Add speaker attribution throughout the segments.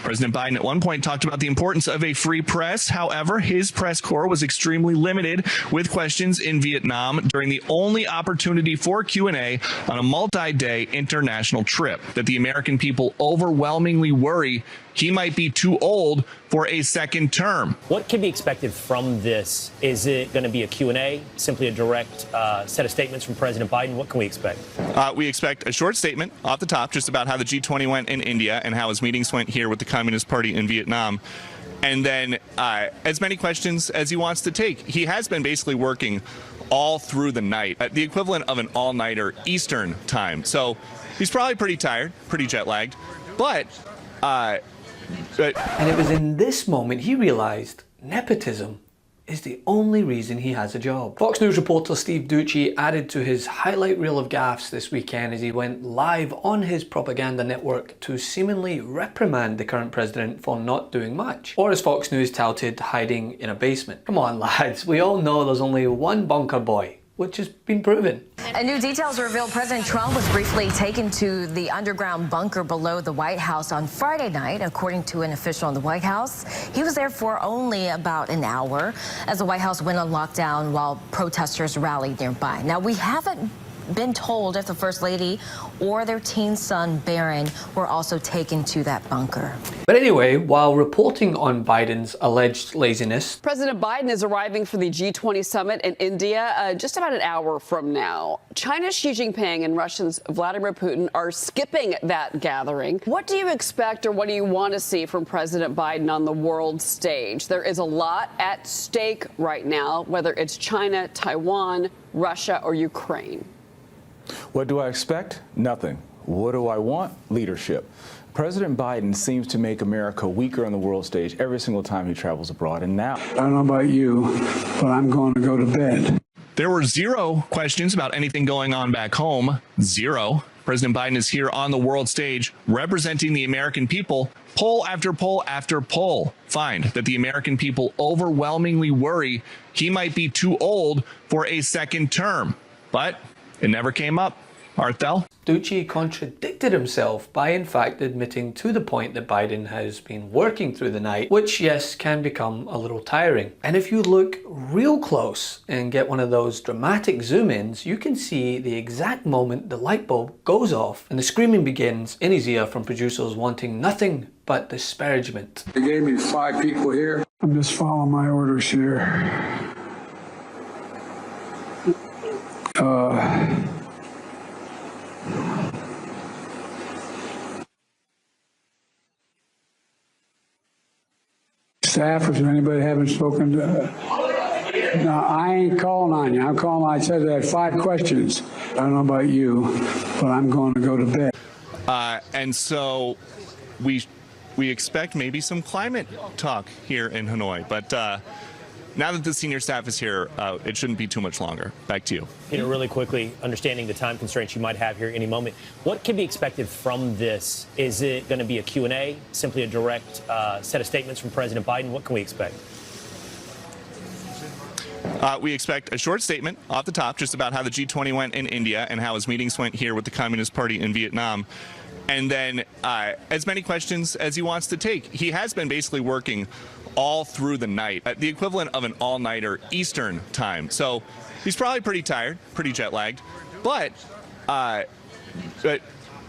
Speaker 1: President Biden at one point talked about the importance of a free press. However, his press corps was extremely limited with questions in Vietnam during the only opportunity for Q&A on a multi-day international trip that the American people overwhelmingly worry he might be too old for a second term.
Speaker 2: What can be expected from this? Is it going to be a Q&A, simply a direct set of statements from President Biden? What can we expect?
Speaker 1: We expect a short statement off the top just about how the G20 went in India and how his meetings went here with the Communist Party in Vietnam. And then as many questions as he wants to take. He has been basically working all through the night, the equivalent of an all-nighter Eastern time. So he's probably pretty tired, pretty jet-lagged, but
Speaker 3: and it was in this moment he realized nepotism is the only reason he has a job. Fox News reporter Steve Doocy added to his highlight reel of gaffes this weekend as he went live on his propaganda network to seemingly reprimand the current president for not doing much, or as Fox News touted, hiding in a basement. Come on lads, we all know there's only one bunker boy, which has been proven.
Speaker 4: And new details reveal President Trump was briefly taken to the underground bunker below the White House on Friday night, according to an official in the White House. He was there for only about an hour as the White House went on lockdown while protesters rallied nearby. Now, we haven't been told if the First Lady or their teen son, Barron, were also taken to that bunker.
Speaker 3: But anyway, while reporting on Biden's alleged laziness,
Speaker 5: President Biden is arriving for the G20 summit in India just about an hour from now. China's Xi Jinping and Russia's Vladimir Putin are skipping that gathering. What do you expect or what do you want to see from President Biden on the world stage? There is a lot at stake right now, whether it's China, Taiwan, Russia, or Ukraine.
Speaker 6: What do I expect? Nothing. What do I want? Leadership. President Biden seems to make America weaker on the world stage every single time he travels abroad. And now,
Speaker 7: I don't know about you, but I'm going to go to bed.
Speaker 1: There were zero questions about anything going on back home. Zero. President Biden is here on the world stage representing the American people. Poll after poll after poll find that the American people overwhelmingly worry he might be too old for a second term. But it never came up. Arthel?
Speaker 3: Doocy contradicted himself by in fact admitting to the point that Biden has been working through the night, which yes, can become a little tiring. And if you look real close and get one of those dramatic zoom-ins, you can see the exact moment the light bulb goes off and the screaming begins in his ear from producers wanting nothing but disparagement.
Speaker 7: They gave me 5 people here. I'm just following my orders here. Staff, if anybody haven't spoken to, no, I ain't calling on you. I'm calling. I said I had 5 questions. I don't know about you, but I'm going to go to bed.
Speaker 1: And so we expect maybe some climate talk here in Hanoi, but now that the senior staff is here, it shouldn't be too much longer. Back to you.
Speaker 2: Peter, really quickly, understanding the time constraints you might have here any moment, what can be expected from this? Is it going to be a Q&A, simply a direct set of statements from President Biden? What can we expect?
Speaker 1: We expect a short statement off the top just about how the G20 went in India and how his meetings went here with the Communist Party in Vietnam. And then as many questions as he wants to take. He has been basically working all through the night, the equivalent of an all-nighter Eastern time. So he's probably pretty tired, pretty jet-lagged, but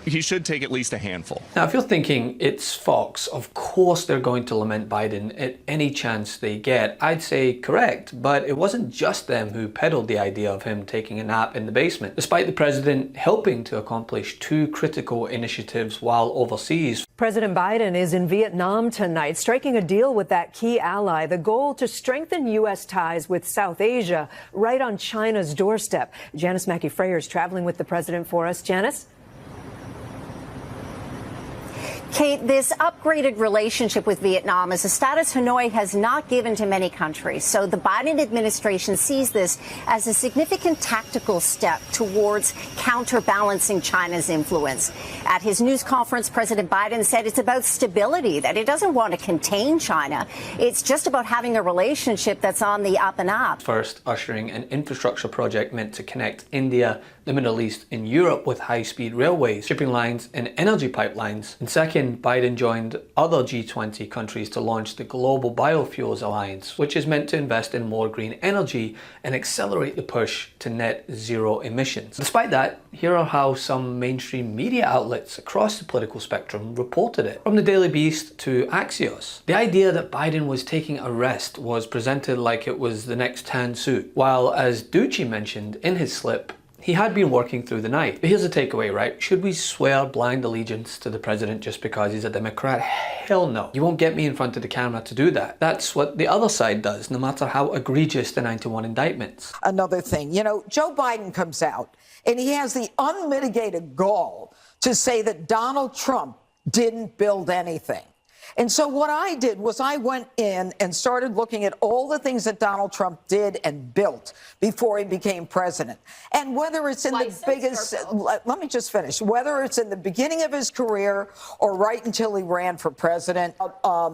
Speaker 1: he should take at least a handful.
Speaker 3: Now, if you're thinking it's Fox, of course they're going to lament Biden at any chance they get. I'd say correct, but it wasn't just them who peddled the idea of him taking a nap in the basement, despite the president helping to accomplish 2 critical initiatives while overseas.
Speaker 8: President Biden is in Vietnam tonight, striking a deal with that key ally, the goal to strengthen U.S. ties with South Asia, right on China's doorstep. Janice Mackey-Frayer is traveling with the president for us. Janice?
Speaker 9: Kate, this upgraded relationship with Vietnam is a status Hanoi has not given to many countries. So the Biden administration sees this as a significant tactical step towards counterbalancing China's influence. At his news conference, President Biden said it's about stability, that he doesn't want to contain China. It's just about having a relationship that's on the up and up.
Speaker 3: First, ushering an infrastructure project meant to connect India, the Middle East, and Europe with high-speed railways, shipping lines, and energy pipelines. And second, 2nd, Biden joined other G20 countries to launch the Global Biofuels Alliance, which is meant to invest in more green energy and accelerate the push to net zero emissions. Despite that, here are how some mainstream media outlets across the political spectrum reported it. From the Daily Beast to Axios, the idea that Biden was taking a rest was presented like it was the next tan suit, while, as Doocy mentioned in his slip, he had been working through the night. But here's the takeaway, right? Should we swear blind allegiance to the president just because he's a Democrat? Hell no. You won't get me in front of the camera to do that. That's what the other side does, no matter how egregious the 91 indictments.
Speaker 10: Another thing, you know, Joe Biden comes out and he has the unmitigated gall to say that Donald Trump didn't build anything. And so what I did was I went in and started looking at all the things that Donald Trump did and built before he became president. And whether it's in the biggest, let me just finish, whether it's in the beginning of his career or right until he ran for president,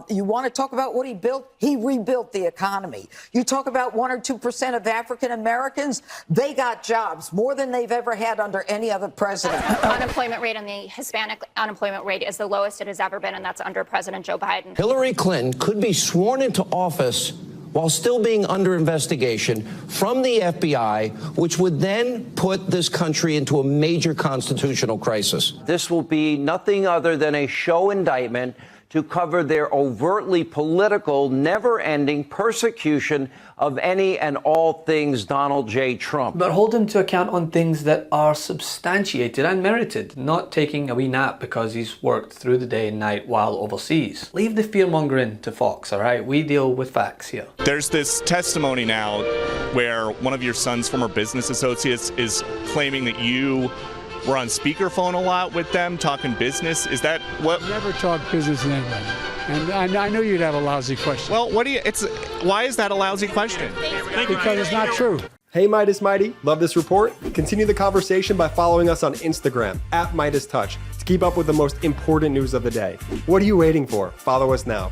Speaker 10: you want to talk about what he built? He rebuilt the economy. You talk about 1 or 2% of African Americans, they got jobs more than they've ever had under any other president.
Speaker 11: Unemployment rate on the Hispanic unemployment rate is the lowest it has ever been, and that's under President Joe Biden.
Speaker 12: Hillary Clinton could be sworn into office while still being under investigation from the FBI, which would then put this country into a major constitutional crisis.
Speaker 13: This will be nothing other than a show indictment to cover their overtly political, never-ending persecution of any and all things Donald J. Trump.
Speaker 3: But hold him to account on things that are substantiated and merited, not taking a wee nap because he's worked through the day and night while overseas. Leave the fear-mongering to Fox, all right? We deal with facts here.
Speaker 1: There's this testimony now where one of your son's former business associates is claiming that you were on speakerphone a lot with them talking business. Is that what?
Speaker 7: Never talk business to anybody. And I knew you'd have a lousy question.
Speaker 1: Well, why is that a lousy question?
Speaker 7: Because it's not true.
Speaker 14: Hey, Midas Mighty, love this report? Continue the conversation by following us on Instagram @MeidasTouch to keep up with the most important news of the day. What are you waiting for? Follow us now.